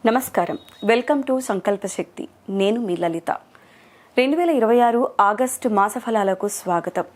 నమస్కారం. Welcome to సంకల్ప శక్తి. నేను మీ లలిత. 2026 ఆగస్టు మాసఫలాలకు స్వాగతం.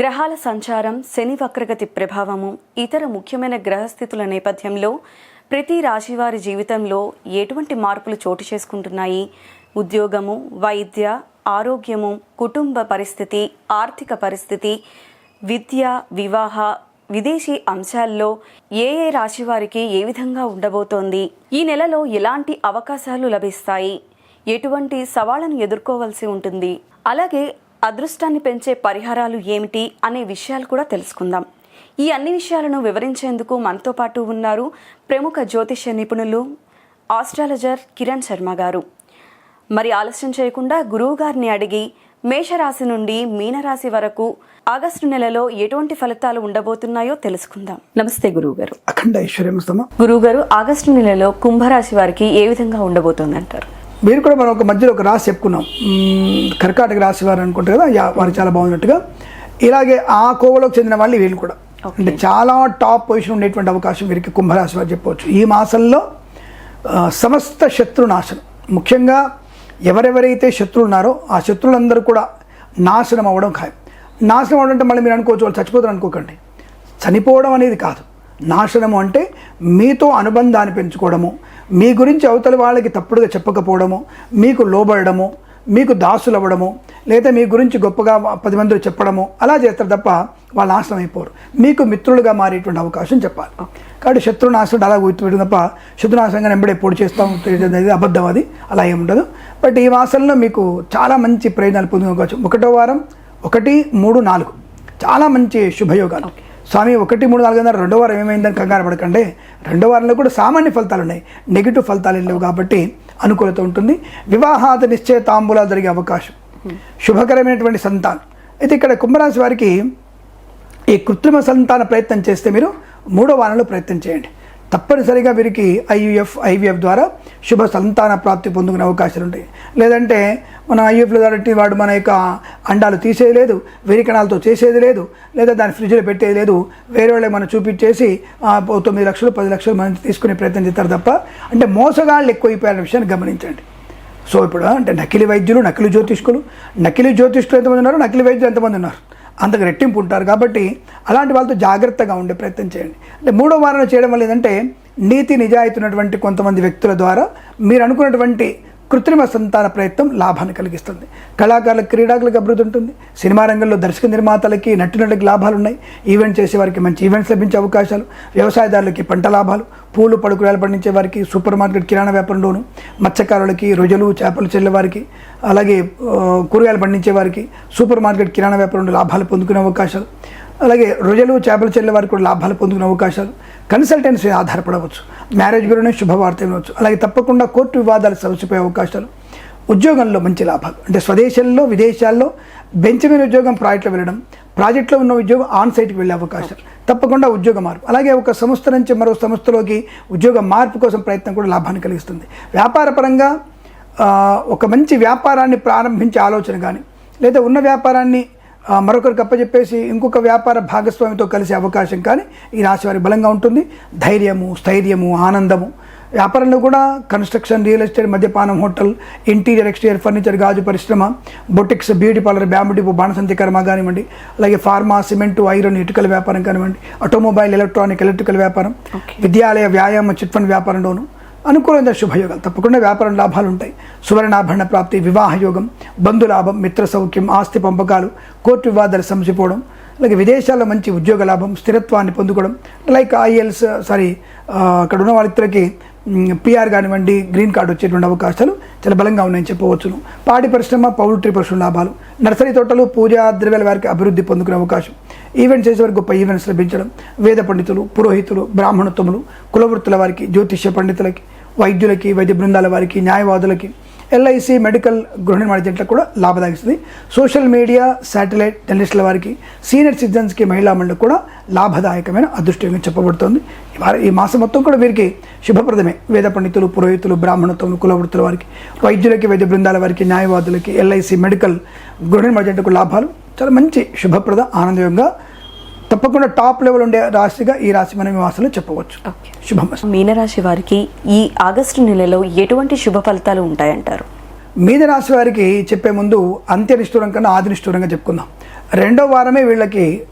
గ్రహాల సంచారం, శని వక్రగతి ప్రభావము, ఇతర ముఖ్యమైన గ్రహస్థితుల నేపథ్యంలో ప్రతి రాశివారి జీవితంలో ఎటువంటి మార్పులు చోటు చేసుకుంటున్నాయి? ఉద్యోగము, వైద్య, ఆరోగ్యము, కుటుంబ పరిస్థితి, ఆర్థిక పరిస్థితి, విద్య, వివాహ, విదేశీ అంశాల్లో ఏ రాశి వారికి ఏ విధంగా ఉండబోతోంది? ఈ నెలలో ఎలాంటి అవకాశాలు లభిస్తాయి? ఎటువంటి సవాళ్లను ఎదుర్కోవాల్సి ఉంటుంది? అలాగే అదృష్టాన్ని పెంచే పరిహారాలు ఏమిటి అనే విషయాలు కూడా తెలుసుకుందాం. ఈ అన్ని విషయాలను వివరించేందుకు మనతో పాటు ఉన్నారు ప్రముఖ జ్యోతిష్య నిపుణులు ఆస్ట్రాలజర్ కిరణ్ శర్మ గారు. మరి ఆలస్యం చేయకుండా గురువు గారిని అడిగి మేషరాశి నుండి మీనరాశి వరకు ఆగస్టు నెలలో ఎటువంటి ఫలితాలు ఉండబోతున్నాయో తెలుసుకుందాం. నమస్తే గురువు గారు. అఖండ ఐశ్వర్యమస్తమా. గురువు గారు, ఆగస్టు నెలలో కుంభరాశి వారికి ఏ విధంగా ఉండబోతుంది అంటారు? మీరు కూడా మనం ఒక మధ్యలో ఒక రాశి చెప్పుకున్నాం, కర్కాటక రాశి వారు అనుకుంటారు కదా, వారు చాలా బాగున్నట్టుగా. ఇలాగే ఆ కోవలోకి చెందిన వాళ్ళు వీళ్ళు కూడా అంటే చాలా టాప్ పొజిషన్ ఉండేటువంటి అవకాశం వీరికి కుంభరాశి వారు చెప్పవచ్చు. ఈ మాసంలో సమస్త శత్రునాశనం, ముఖ్యంగా ఎవరెవరైతే శత్రువులు ఉన్నారో ఆ శత్రువులందరూ కూడా నాశనం అవ్వడం ఖాయం. నాశనం అవ్వడం అంటే మళ్ళీ మీరు అనుకోవచ్చు వాళ్ళు చచ్చిపోతారు అనుకోకండి. చనిపోవడం అనేది కాదు. నాశనము అంటే మీతో అనుబంధాన్ని పెంచుకోవడము, మీ గురించి అవతలి వాళ్ళకి తప్పుడుగా చెప్పకపోవడము, మీకు లోబడము, మీకు దాసులు అవ్వడము, లేదా మీ గురించి గొప్పగా 10 మందిలో చెప్పడము, అలా చేస్తారు తప్ప వాళ్ళు నాశనం అయిపోరు. మీకు మిత్రులుగా మారేటువంటి అవకాశం చెప్పాలి. కాబట్టి శత్రునాశనం అలా గుర్తుపెట్టిన తప్ప శత్రునాశనంగా ఎంబడే పొడి చేస్తాం అనేది అబద్ధం, అది అలా ఏముండదు. బట్ ఈ మాసంలో మీకు చాలా మంచి ప్రయోజనాలు పొందుకునే అవకాశం. 1వ వారం 1, 3, 4 చాలా మంచి శుభయోగాలు. స్వామి 1, 3, 4 అన్నారు, 2వ వారం ఏమైందని కంగారు పడకండి. 2వ వారంలో కూడా సామాన్య ఫలితాలు ఉన్నాయి, నెగిటివ్ ఫలితాలు లేవు కాబట్టి అనుకూలత ఉంటుంది. వివాహాది నిశ్చయ తాంబూలాలు జరిగే అవకాశం, శుభకరమైనటువంటి సంతానం. అయితే ఇక్కడ కుంభరాశి వారికి ఈ కృత్రిమ సంతాన ప్రయత్నం చేస్తే మీరు 3వ వారంలో ప్రయత్నం చేయండి. తప్పనిసరిగా వీరికి ఐవీఎఫ్ ద్వారా శుభ సంతాన ప్రాప్తి పొందుకునే అవకాశాలు ఉంటాయి. లేదంటే మనం ఐవీఎఫ్ల ద్వారా వాడు మన యొక్క అండాలు తీసేది లేదు, వెరికణాలతో చేసేది లేదు, లేదా దాన్ని ఫ్రిడ్జ్లో పెట్టేది లేదు. వేరే వాళ్ళే మనం చూపించేసి 9 లక్షలు 10 లక్షలు మనం తీసుకునే ప్రయత్నం చేస్తారు తప్ప, అంటే మోసగాళ్ళు ఎక్కువైపోయారనే విషయాన్ని గమనించండి. సో ఇప్పుడు అంటే నకిలీ వైద్యులు, నకిలీ జ్యోతిష్కులు ఎంతమంది ఉన్నారు, నకిలీ వైద్యులు ఎంతమంది ఉన్నారు, అంతకు రెట్టింపు ఉంటారు. కాబట్టి అలాంటి వాళ్ళతో జాగ్రత్తగా ఉండే ప్రయత్నం చేయండి. అంటే 3వ వారంలో చేయడం వల్ల ఏంటంటే నీతి నిజాయితీ ఉన్నటువంటి కొంతమంది వ్యక్తుల ద్వారా మీరు అనుకున్నటువంటి కృత్రిమ సంతాన ప్రయత్నం లాభాన్ని కలిగిస్తుంది. కళాకారులకు, క్రీడాకులకు అభివృద్ధి ఉంటుంది. సినిమా రంగంలో దర్శక నిర్మాతలకి, నటులకు లాభాలు ఉన్నాయి. ఈవెంట్ చేసే వారికి మంచి ఈవెంట్స్ లభించే అవకాశాలు, వ్యవసాయదారులకి పంట లాభాలు, పూలు పడుకురాలు పండించే వారికి, సూపర్ మార్కెట్ కిరాణా వ్యాపారంలోను, మత్స్యకారులకి, రొయ్యలు చేపలు చెల్లే వారికి, అలాగే కూరగాయలు పండించే వారికి సూపర్ మార్కెట్ కిరాణా వ్యాపారంలో లాభాలు పొందుకునే అవకాశాలు, అలాగే రొయ్యలు చేపలు చెల్లే వారికి కూడా లాభాలు పొందుకునే అవకాశాలు. కన్సల్టెన్సీ ఆధారపడవచ్చు, మ్యారేజ్ బ్యూరోనే శుభవార్త ఇవ్వచ్చు. అలాగే తప్పకుండా కోర్టు వివాదాలు సమసిపోయే అవకాశాలు. ఉద్యోగంలో మంచి లాభాలు, అంటే స్వదేశంలో విదేశాల్లో బెంచ్ మీద ఉద్యోగం ప్రాజెక్టులో వెళ్ళడం, ప్రాజెక్టులో ఉన్న ఉద్యోగం ఆన్ సైట్కి వెళ్ళే అవకాశాలు. తప్పకుండా ఉద్యోగ మార్పు, అలాగే ఒక సంస్థ నుంచి మరో సంస్థలోకి ఉద్యోగ మార్పు కోసం ప్రయత్నం కూడా లాభాన్ని కలిగిస్తుంది. వ్యాపారపరంగా ఒక మంచి వ్యాపారాన్ని ప్రారంభించే ఆలోచన కానీ, లేదా ఉన్న వ్యాపారాన్ని మరొకరికి అప్పచెప్పేసి ఇంకొక వ్యాపార భాగస్వామితో కలిసే అవకాశం కానీ ఈ రాశి వారి బలంగా ఉంటుంది. ధైర్యము, స్థైర్యము, ఆనందము. వ్యాపారంలో కూడా కన్స్ట్రక్షన్, రియల్ ఎస్టేట్, మద్యపానం, హోటల్, ఇంటీరియర్ ఎక్స్టీరియర్ ఫర్నిచర్, గాజు పరిశ్రమ, boutiques, beauty parlour, bamboo depot, బాణసంచి కర్మ కానివ్వండి, అలాగే ఫార్మా, సిమెంటు, ఐరన్, ఇటుకల వ్యాపారం కానివ్వండి, ఆటోమొబైల్, ఎలక్ట్రికల్ వ్యాపారం, విద్యాలయ, వ్యాయామ, చిట్ ఫండ్ వ్యాపారంలోను అనుకూలమైన శుభయోగాలు. తప్పకుండా వ్యాపారం లాభాలు ఉంటాయి. సువర్ణాభరణ ప్రాప్తి, వివాహ యోగం, బంధులాభం, మిత్ర సౌఖ్యం, ఆస్తి పంపకాలు, కోర్టు వివాదాలు సమసిపోవడం, అలాగే విదేశాల్లో మంచి ఉద్యోగ లాభం, స్థిరత్వాన్ని పొందుకోవడం, లైక్ అక్కడ ఉన్న వాళ్ళిద్దరికి PR కానివ్వండి, గ్రీన్ కార్డు వచ్చేటువంటి అవకాశాలు చాలా బలంగా ఉన్నాయని చెప్పవచ్చును. పాడి పరిశ్రమ, పౌల్ట్రీ పరిశ్రమ లాభాలు, నర్సరీ తోటలు, పూజా ద్రవ్యాల వారికి అభివృద్ధి పొందుకునే అవకాశం, ఈవెంట్స్ చేసేవారికి గొప్ప ఈవెంట్స్ లభించడం, వేద పండితులు, పురోహితులు, బ్రాహ్మణోత్తములు, కులవృత్తుల వారికి, జ్యోతిష్య పండితులకి, వైద్యులకి, వైద్య బృందాల వారికి, న్యాయవాదులకి, LIC, మెడికల్, గృహ నిర్మాణ జంటలకు కూడా లాభదాగిస్తుంది. సోషల్ మీడియా, శాటిలైట్, జర్నలిస్టుల వారికి, సీనియర్ సిటిజన్స్కి, మహిళా మండలికి కూడా లాభదాయకమైన అదృష్టంగా చెప్పబడుతోంది. ఈ మాసం మొత్తం కూడా వీరికి శుభప్రదమే. వేద పండితులు, పురోహితులు, బ్రాహ్మణత్వం, కులవృత్తుల వారికి, వైద్యులకి, వైద్య బృందాల వారికి, న్యాయవాదులకి, LIC, మెడికల్, గృహ నిర్మాణ జంటకు లాభాలు చాలా మంచి శుభప్రద ఆనందయంగా తప్పకుండా టాప్ లెవెల్ ఉండే రాశిగా ఈ రాశి మనం ఈ మాసంలో చెప్పవచ్చు. శుభం. మీనరాశి వారికి ఈ ఆగస్టు నెలలో ఎటువంటి శుభ ఫలితాలు ఉంటాయంటారు? మీనరాశి వారికి చెప్పే ముందు అంత్యనిష్ఠూరం కన్నా ఆదినిష్ఠూరంగా చెప్పుకుందాం. రెండో వారమే వీళ్ళకి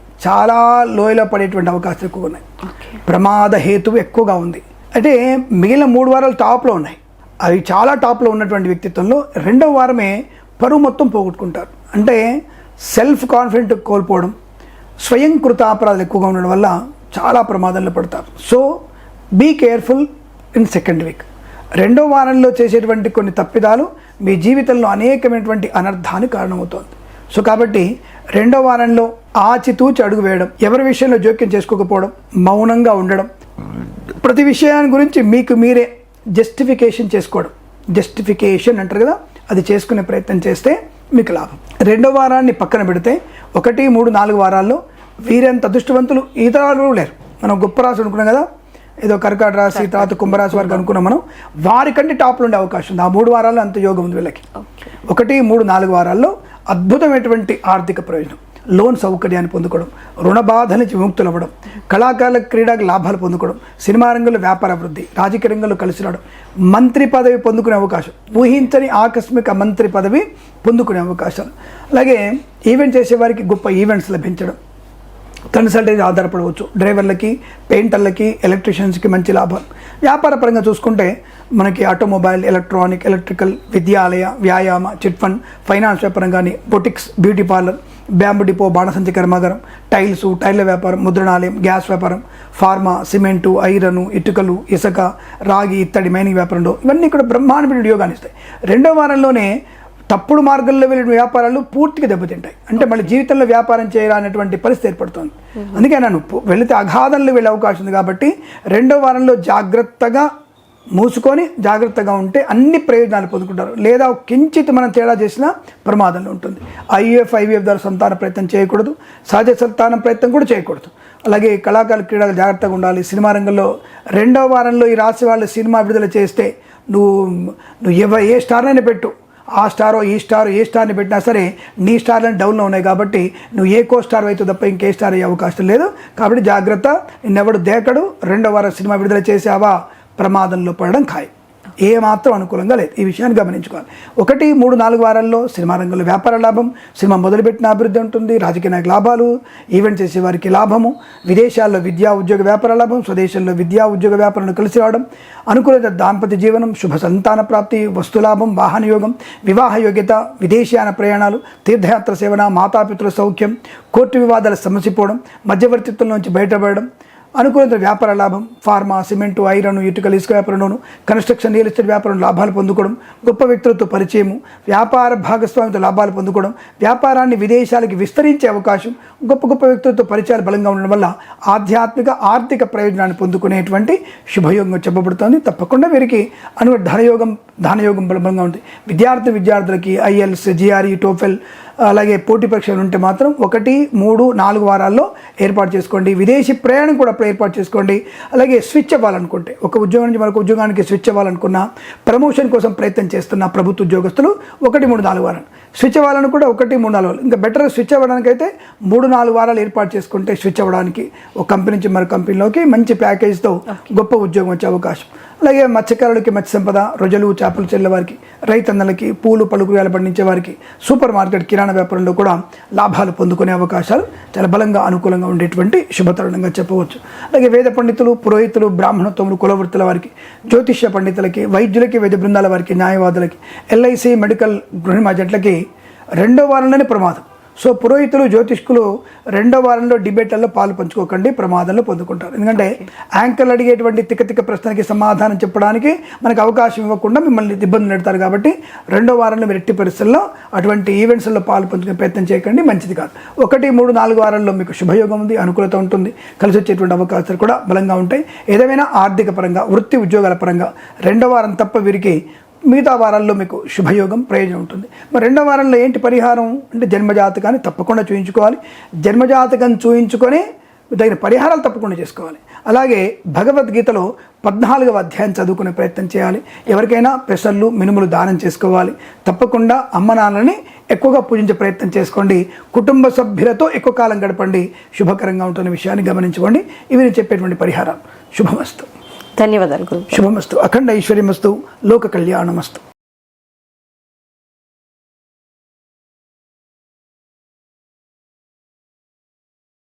చాలా లోయలో పడేటువంటి అవకాశాలు ఎక్కువగా ఉన్నాయి. ప్రమాద హేతువు ఎక్కువగా ఉంది. అంటే మిగిలిన 3 వారాలు టాప్లో ఉన్నాయి. అవి చాలా టాప్లో ఉన్నటువంటి వ్యక్తిత్వంలో రెండవ వారమే పరువు మొత్తం పోగొట్టుకుంటారు. అంటే సెల్ఫ్ కాన్ఫిడెంట్ కోల్పోవడం, స్వయం కృత అపరాధాలు ఎక్కువగా ఉండడం వల్ల చాలా ప్రమాదంలో పడతారు. So be careful in second week. రెండో వారంలో చేసేటువంటి కొన్ని తప్పిదాలు మీ జీవితంలో అనేకమైనటువంటి అనర్థానికి కారణమవుతోంది. సో కాబట్టి రెండో వారంలో ఆచితూచి అడుగు వేయడం, ఎవరి విషయంలో జోక్యం చేసుకోకపోవడం, మౌనంగా ఉండడం, ప్రతి విషయాన్ని గురించి మీకు మీరే జస్టిఫికేషన్ చేసుకోవడం, జస్టిఫికేషన్ అంటారు కదా, అది చేసుకునే ప్రయత్నం చేస్తే మీకు లాభం. రెండో వారాన్ని పక్కన పెడితే 1, 3, 4 వారాల్లో వీరంత అదృష్టవంతులు ఇతరులు లేరు. మనం గొప్ప రాశి అనుకున్నాం కదా, ఏదో కర్కాటక రాశి తర్వాత కుంభరాశి వారికి అనుకున్నాం మనం, వారికంటే టాప్లో ఉండే అవకాశం ఉంది. ఆ 3 వారాల్లో అంత యోగం ఉంది వీళ్ళకి. 1, 3, 4 వారాల్లో అద్భుతమైనటువంటి ఆర్థిక ప్రయోజనం, లోన్ సౌకర్యాన్ని పొందుకోవడం, రుణ బాధ నుంచి విముక్తులు అవ్వడం, కళాకారుల క్రీడకు లాభాలు పొందుకోవడం, సినిమా రంగంలో వ్యాపార అభివృద్ధి, రాజకీయ రంగంలో కలిసి రావడం, మంత్రి పదవి పొందుకునే అవకాశం, ఊహించని ఆకస్మిక మంత్రి పదవి పొందుకునే అవకాశాలు, అలాగే ఈవెంట్ చేసేవారికి గొప్ప ఈవెంట్స్ లభించడం, కన్సల్టెన్సీ ఆధారపడవచ్చు, డ్రైవర్లకి, పెయింటర్లకి, ఎలక్ట్రీషియన్స్కి మంచి లాభాలు. వ్యాపార పరంగా చూసుకుంటే మనకి ఆటోమొబైల్, ఎలక్ట్రానిక్, ఎలక్ట్రికల్, విద్యాలయ, వ్యాయామ, చిట్ ఫండ్, ఫైనాన్స్ వ్యాపారం కానీ, boutiques, beauty parlour, bamboo depot, బాణసంచి కర్మాగారం, టైర్ల వ్యాపారం, ముద్రణాలయం, గ్యాస్ వ్యాపారం, ఫార్మా, సిమెంటు, ఐరను, ఇటుకలు, ఇసుక, రాగి, ఇత్తడి, మైనింగ్ వ్యాపారంలో ఇవన్నీ కూడా బ్రహ్మాండమైన యోగాన్ని ఇస్తాయి. రెండో వారంలోనే తప్పుడు మార్గంలో వెళ్ళిన వ్యాపారాలు పూర్తిగా దెబ్బతింటాయి. అంటే మళ్ళీ జీవితంలో వ్యాపారం చేయాలనేటువంటి పరిస్థితి ఏర్పడుతుంది. అందుకే నన్ను వెళితే అగాధంలో వెళ్ళే అవకాశం ఉంది. కాబట్టి రెండో వారంలో జాగ్రత్తగా మూసుకొని జాగ్రత్తగా ఉంటే అన్ని ప్రయోజనాలు పొందుకుంటారు. లేదా కించిత్ మనం తేడా చేసినా ప్రమాదంలో ఉంటుంది. IVF ద్వారా సంతాన ప్రయత్నం చేయకూడదు, సహజ సంతాన ప్రయత్నం కూడా చేయకూడదు. అలాగే కళాకారుల క్రీడలు జాగ్రత్తగా ఉండాలి. సినిమా రంగంలో రెండో వారంలో ఈ రాశి వాళ్ళు సినిమా విడుదల చేస్తే నువ్వు ఏ స్టార్నైనా పెట్టు, ఆ స్టారో ఈ స్టార్ ఏ స్టార్ని పెట్టినా సరే నీ స్టార్లని డౌన్లో ఉన్నాయి. కాబట్టి నువ్వు ఏ కో స్టార్ అయితే తప్ప ఇంకే స్టార్ అయ్యే అవకాశం లేదు. కాబట్టి జాగ్రత్త, నిన్నెవడు దేకడు. రెండో వారం సినిమా విడుదల చేసావా ప్రమాదంలో పడడం ఖాయం. ఏమాత్రం అనుకూలంగా లేదు. ఈ విషయాన్ని గమనించుకోవాలి. 1, 3, 4 వారాల్లో సినిమా రంగంలో వ్యాపార లాభం, సినిమా మొదలుపెట్టిన అభివృద్ధి ఉంటుంది, రాజకీయ నాయక లాభాలు, ఈవెంట్ చేసే వారికి లాభము, విదేశాల్లో విద్యా ఉద్యోగ వ్యాపార లాభం, స్వదేశంలో విద్యా ఉద్యోగ వ్యాపారాలు కలిసి రావడం, అనుకూలత దాంపత్య జీవనం, శుభ సంతాన ప్రాప్తి, వస్తులాభం, వాహన యోగం, వివాహ యోగ్యత, విదేశీయాన ప్రయాణాలు, తీర్థయాత్ర సేవన, మాతాపితృల సౌఖ్యం, కోర్టు వివాదాల సమసిపోవడం, మధ్యవర్తిత్వం నుంచి బయటపడడం, అనుకూలత వ్యాపార లాభం, ఫార్మా, సిమెంటు, ఐరన్, ఇటుకలు, ఇసుక వ్యాపారంలోను, కన్స్ట్రక్షన్, రియల్ ఎస్టేట్ వ్యాపారం లాభాలు పొందుకోవడం, గొప్ప వ్యక్తులతో పరిచయము, వ్యాపార భాగస్వామితో లాభాలు పొందుకోవడం, వ్యాపారాన్ని విదేశాలకి విస్తరించే అవకాశం, గొప్ప వ్యక్తులతో పరిచయాలు బలంగా ఉండడం వల్ల ఆధ్యాత్మిక ఆర్థిక ప్రయోజనాన్ని పొందుకునేటువంటి శుభయోగంగా చెప్పబడుతోంది. తప్పకుండా వీరికి ధనయోగం బలంగా ఉంటుంది. విద్యార్థులకి IELTS, GRE, TOEFL అలాగే పోటీ పరీక్షలు ఉంటే మాత్రం 1, 3, 4 వారాల్లో ఏర్పాటు చేసుకోండి. విదేశీ ప్రయాణం కూడా అప్పుడు ఏర్పాటు చేసుకోండి. అలాగే స్విచ్ అవ్వాలనుకుంటే, ఒక ఉద్యోగం నుంచి మరొక ఉద్యోగానికి స్విచ్ అవ్వాలనుకున్నా, ప్రమోషన్ కోసం ప్రయత్నం చేస్తున్న ప్రభుత్వ ఉద్యోగస్తులు 1, 3, 4 వారాలు స్విచ్ అవ్వాలని కూడా 1, 3, 4 వారాలు. ఇంకా బెటర్ స్విచ్ అవ్వడానికి అయితే 3, 4 వారాలు ఏర్పాటు చేసుకుంటే స్విచ్ అవ్వడానికి ఒక కంపెనీ నుంచి మరో కంపెనీలోకి మంచి ప్యాకేజ్తో గొప్ప ఉద్యోగం వచ్చే అవకాశం. అలాగే మత్స్యకారులకి మత్స్య సంపద, రొయ్యలు, చేపలు చెల్లె వారికి, రైతన్నలకి, పూలు పళ్ళు కూరగాయలు పండించే వారికి, సూపర్ మార్కెట్, కిరాణా వ్యాపారంలో కూడా లాభాలు పొందుకునే అవకాశాలు చాలా బలంగా అనుకూలంగా ఉండేటువంటి శుభతరుణంగా చెప్పవచ్చు. అలాగే వేద పండితులు, పురోహితులు, బ్రాహ్మణత్వములు, కులవృత్తుల వారికి, జ్యోతిష్య పండితులకి, వైద్యులకి, వైద్య బృందాల వారికి, న్యాయవాదులకి, LIC, మెడికల్, గృహ జట్లకి రెండో వారంలోనే ప్రమాదం. సో పురోహితులు, జ్యోతిష్కులు రెండో వారంలో డిబేట్లలో పాలు పంచుకోకండి, ప్రమాదంలో పొందుకుంటారు. ఎందుకంటే యాంకర్లు అడిగేటువంటి తిక్క ప్రశ్నకి సమాధానం చెప్పడానికి మనకు అవకాశం ఇవ్వకుండా మిమ్మల్ని ఇబ్బంది పెడతారు. కాబట్టి రెండో వారంలో మీరు ఎట్టి పరిస్థితుల్లో అటువంటి ఈవెంట్స్లో పాలు పంచుకునే ప్రయత్నం చేయకండి, మంచిది కాదు. 1, 3, 4 వారాల్లో మీకు శుభయోగం ఉంది, అనుకూలత ఉంటుంది, కలిసి వచ్చేటువంటి అవకాశాలు కూడా బలంగా ఉంటాయి. ఏదేమైనా ఆర్థిక పరంగా, వృత్తి ఉద్యోగాల పరంగా రెండో వారం తప్ప వీరికి మిగతా వారాల్లో మీకు శుభయోగం, ప్రయోజనం ఉంటుంది. మరి రెండో వారంలో ఏంటి పరిహారం అంటే జన్మజాతకాన్ని తప్పకుండా చూయించుకోవాలి. జన్మజాతకం చూయించుకొని తగిన పరిహారాలు తప్పకుండా చేసుకోవాలి. అలాగే భగవద్గీతలో 14వ అధ్యాయం చదువుకునే ప్రయత్నం చేయాలి. ఎవరికైనా పెసర్లు, మినుములు దానం చేసుకోవాలి. తప్పకుండా అమ్మ నాన్నని ఎక్కువగా పూజించే ప్రయత్నం చేసుకోండి. కుటుంబ సభ్యులతో ఎక్కువ కాలం గడపండి. శుభకరంగా ఉంటున్న విషయాన్ని గమనించుకోండి. ఇవి నేను చెప్పేటువంటి పరిహారం. శుభమస్తు. ధన్యవాదాలు గురువు. శుభమస్తు. అఖండ ఐశ్వర్యమస్తు. లోక కళ్యాణమస్తు.